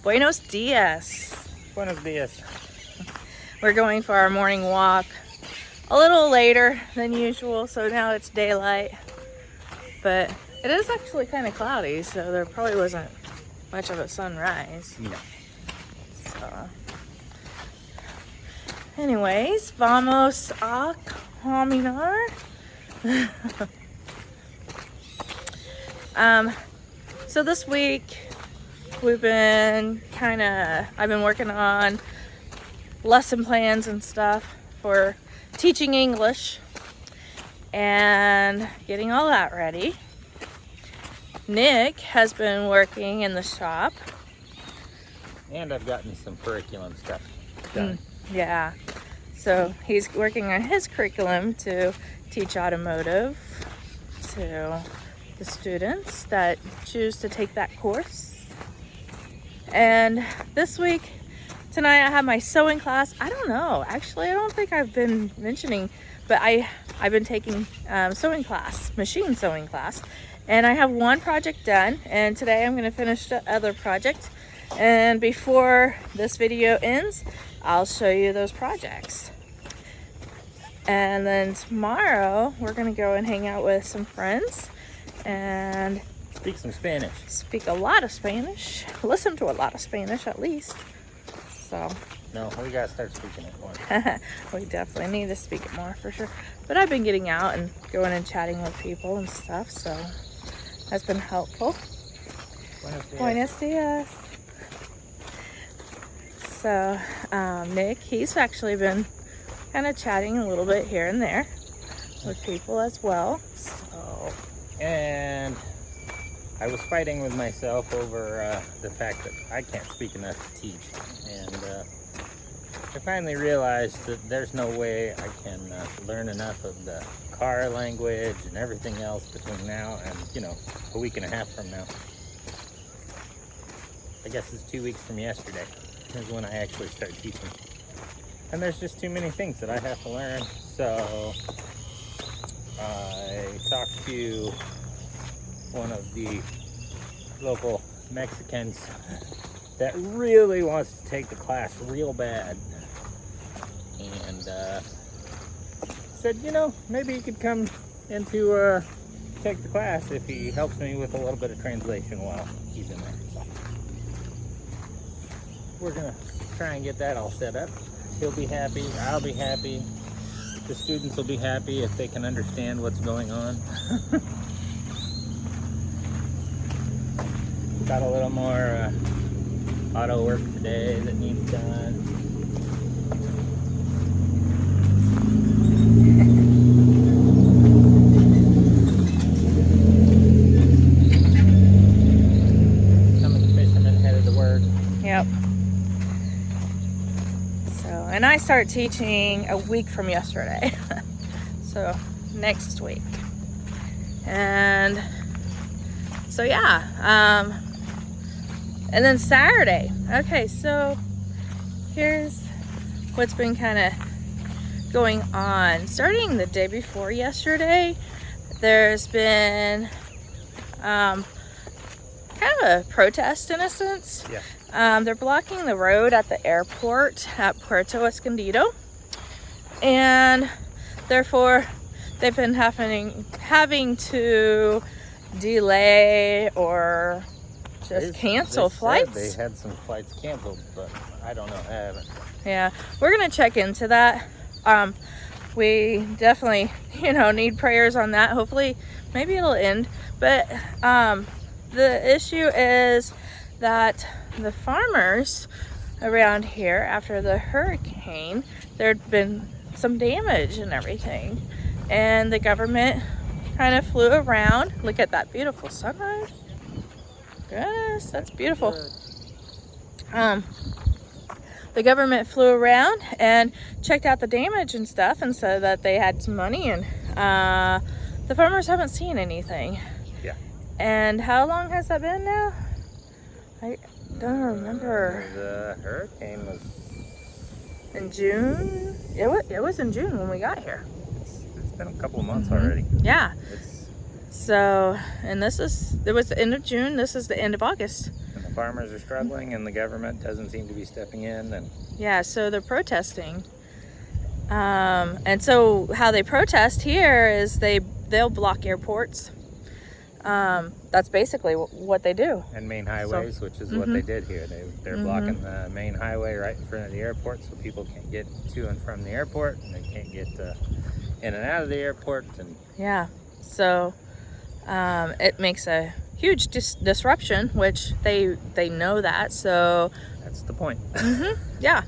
Buenos dias. Buenos dias. We're going for our morning walk a little later than usual, so now it's daylight. But it is actually kind of cloudy, so there probably wasn't much of a sunrise. No. So, anyways, vamos a caminar. So this week I've been working on lesson plans and stuff for teaching English and getting all that ready. Nick has been working in the shop. And I've gotten some curriculum stuff done. Yeah. So he's working on his curriculum to teach automotive to the students that choose to take that course. And this week, tonight, I have my sewing class. I don't know. Actually, I don't think I've been mentioning, but I've been taking machine sewing class. And I have one project done. And today I'm going to finish the other project. And before this video ends, I'll show you those projects. And then tomorrow, we're going to go and hang out with some friends and Speak some Spanish. speak a lot of Spanish. Listen to a lot of Spanish, at least. So No, we gotta start speaking it more. we definitely need to speak it more for sure. But I've been getting out and going and chatting with people and stuff, so that's been helpful. Buenos dias. So Nick, he's actually been kind of chatting a little bit here and there with people as well. So, And I was fighting with myself over the fact that I can't speak enough to teach. And I finally realized that there's no way I can learn enough of the car language and everything else between now and, a week and a half from now. I guess it's 2 weeks from yesterday is when I actually start teaching. And there's just too many things that I have to learn. So I talked to one of the local Mexicans that really wants to take the class real bad. And said, maybe he could come in to take the class if he helps me with a little bit of translation while he's in there. So we're gonna try and get that all set up. He'll be happy, I'll be happy, the students will be happy if they can understand what's going on. Got a little more auto work today that needs done. Some of the fishermen headed to work. yep. So, and I start teaching a week from yesterday. So, next week. And so, yeah. And then Saturday. Okay, so here's what's been kind of going on. Starting the day before yesterday, there's been kind of a protest in a sense. Yeah. They're blocking the road at the airport at Puerto Escondido, and therefore they've been having to delay or just cancel flights. They had some flights canceled, but I don't know. I haven't. Yeah, we're gonna check into that. We definitely, need prayers on that. Hopefully, maybe it'll end. But the issue is that the farmers around here, after the hurricane, there'd been some damage and everything, and the government kind of flew around. Look at that beautiful sunrise. Goodness, that's beautiful. The government flew around and checked out the damage and stuff and said that they had some money, and the farmers haven't seen anything. Yeah. And how long has that been now? I don't remember. The hurricane was In June? It was in June when we got here. It's been a couple of months already. Yeah. It's So, and it was the end of June. This is the end of August. and the farmers are struggling and the government doesn't seem to be stepping in. And yeah, so they're protesting. And so how they protest here is they'll block airports. That's basically what they do. And main highways, which is what they did here. They're blocking the main highway right in front of the airport, so people can't get to and from the airport, and they can't get in and out of the airport. And yeah, so it makes a huge disruption, which they know that. So that's the point. Yeah,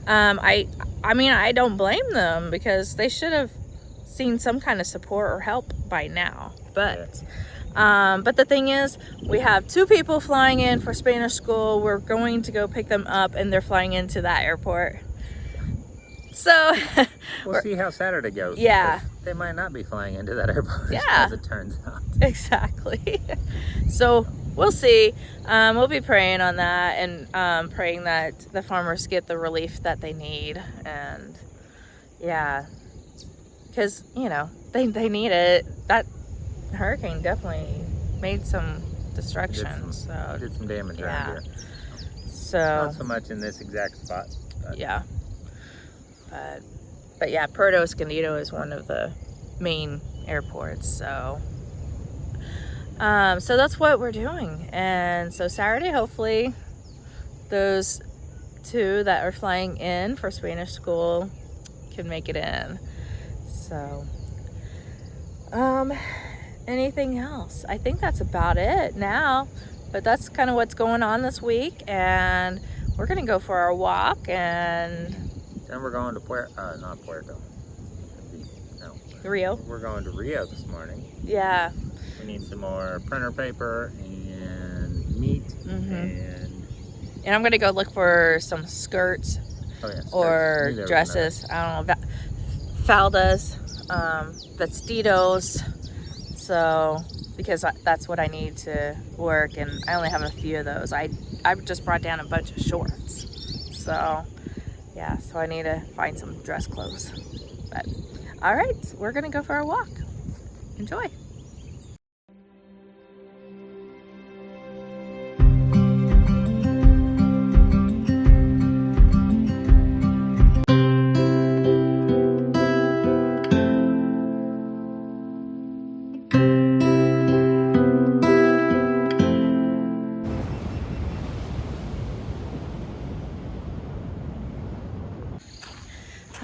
I mean, I don't blame them because they should have seen some kind of support or help by now. But the thing is, we have 2 people flying in for Spanish school. We're going to go pick them up, and they're flying into that airport. So we'll see how Saturday goes. Yeah, they might not be flying into that airport. Yeah, as it turns out. Exactly. So we'll see. We'll be praying on that, and praying that the farmers get the relief that they need. And yeah, because you know they need it. That hurricane definitely made some destruction. Did some damage around here. So not so much in this exact spot. But. Yeah. But yeah, Puerto Escondido is one of the main airports. So so that's what we're doing. And so Saturday, hopefully, those 2 that are flying in for Spanish school can make it in. So anything else? I think that's about it now, but that's kind of what's going on this week, and we're gonna go for our walk, and then we're going to Rio. We're going to Rio this morning. Yeah. We need some more printer paper and meat, and I'm gonna go look for some skirts, or dresses. I don't know, faldas, vestidos. So because that's what I need to work, and I only have a few of those. I just brought down a bunch of shorts. So yeah, so I need to find some dress clothes. But all right, we're gonna go for our walk. Enjoy.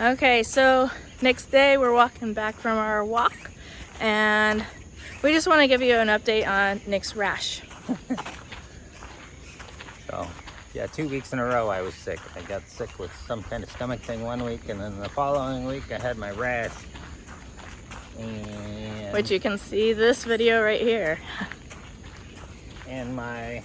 Okay, so next day we're walking back from our walk, and we just want to give you an update on Nick's rash. So yeah, 2 weeks in a row I was sick. I got sick with some kind of stomach thing one week, and then the following week I had my rash. And which you can see this video right here. And my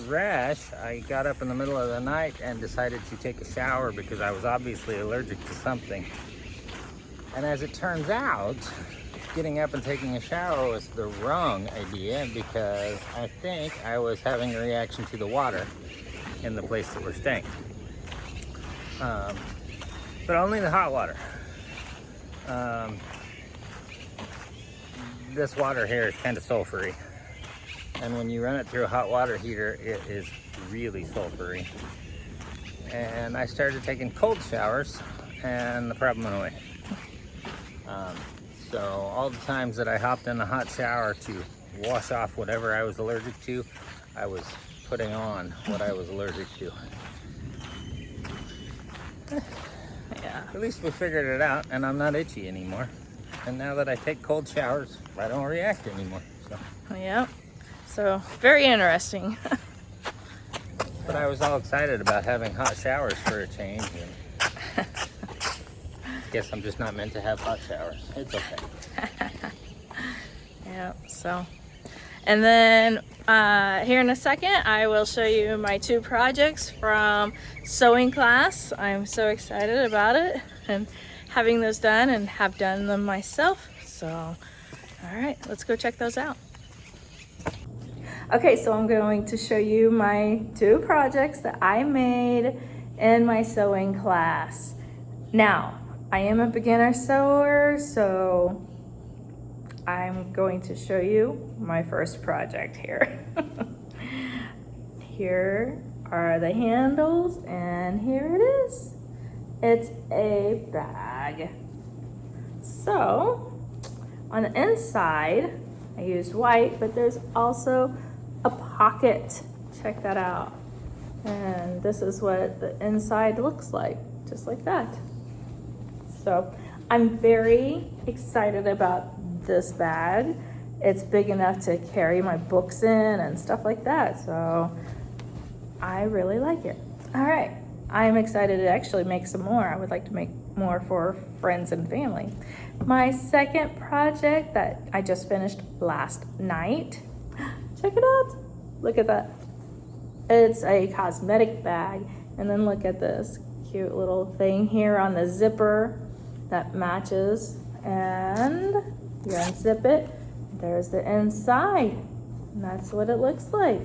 rash, I got up in the middle of the night and decided to take a shower because I was obviously allergic to something. And as it turns out, getting up and taking a shower was the wrong idea because I think I was having a reaction to the water in the place that we're staying. But only the hot water. This water here is kind of sulfury. And when you run it through a hot water heater, it is really sulfury. And I started taking cold showers, and the problem went away. So all the times that I hopped in a hot shower to wash off whatever I was allergic to, I was putting on what I was allergic to. Yeah. At least we figured it out, and I'm not itchy anymore. And now that I take cold showers, I don't react anymore. So. Yeah. So very interesting. But I was all excited about having hot showers for a change. And guess I'm just not meant to have hot showers. It's okay. Yeah. So, and then here in a second, I will show you my 2 projects from sewing class. I'm so excited about it and having those done, and have done them myself. So, all right, let's go check those out. Okay, so I'm going to show you my 2 projects that I made in my sewing class. Now, I am a beginner sewer, so I'm going to show you my first project here. here are the handles, and here it is. It's a bag. So on the inside, I used white, but there's also a pocket. Check that out. And this is what the inside looks like, just like that. So I'm very excited about this bag. It's big enough to carry my books in and stuff like that. So I really like it. All right, I'm excited to actually make some more. I would like to make more for friends and family. My second project that I just finished last night. Check it out. Look at that. It's a cosmetic bag. And then look at this cute little thing here on the zipper that matches. And you unzip it. There's the inside. And that's what it looks like.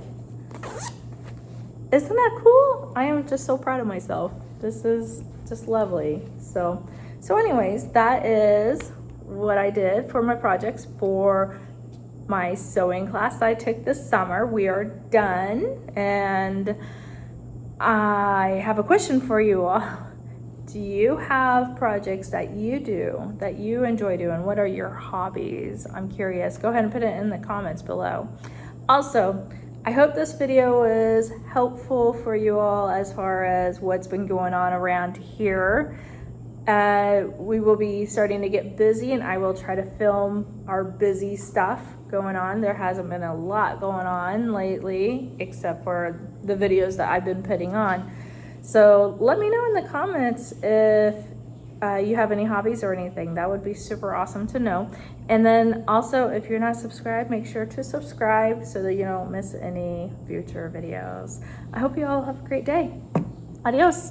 Isn't that cool? I am just so proud of myself. This is just lovely. So anyways, that is what I did for my projects for my sewing class I took this summer. We are done, and I have a question for you all. Do you have projects that you do, that you enjoy doing? What are your hobbies? I'm curious. Go ahead and put it in the comments below. Also, I hope this video was helpful for you all as far as what's been going on around here. We will be starting to get busy, and I will try to film our busy stuff going on. There hasn't been a lot going on lately, except for the videos that I've been putting on. So let me know in the comments if you have any hobbies or anything. That would be super awesome to know. And then also, if you're not subscribed, make sure to subscribe so that you don't miss any future videos. I hope you all have a great day. Adios.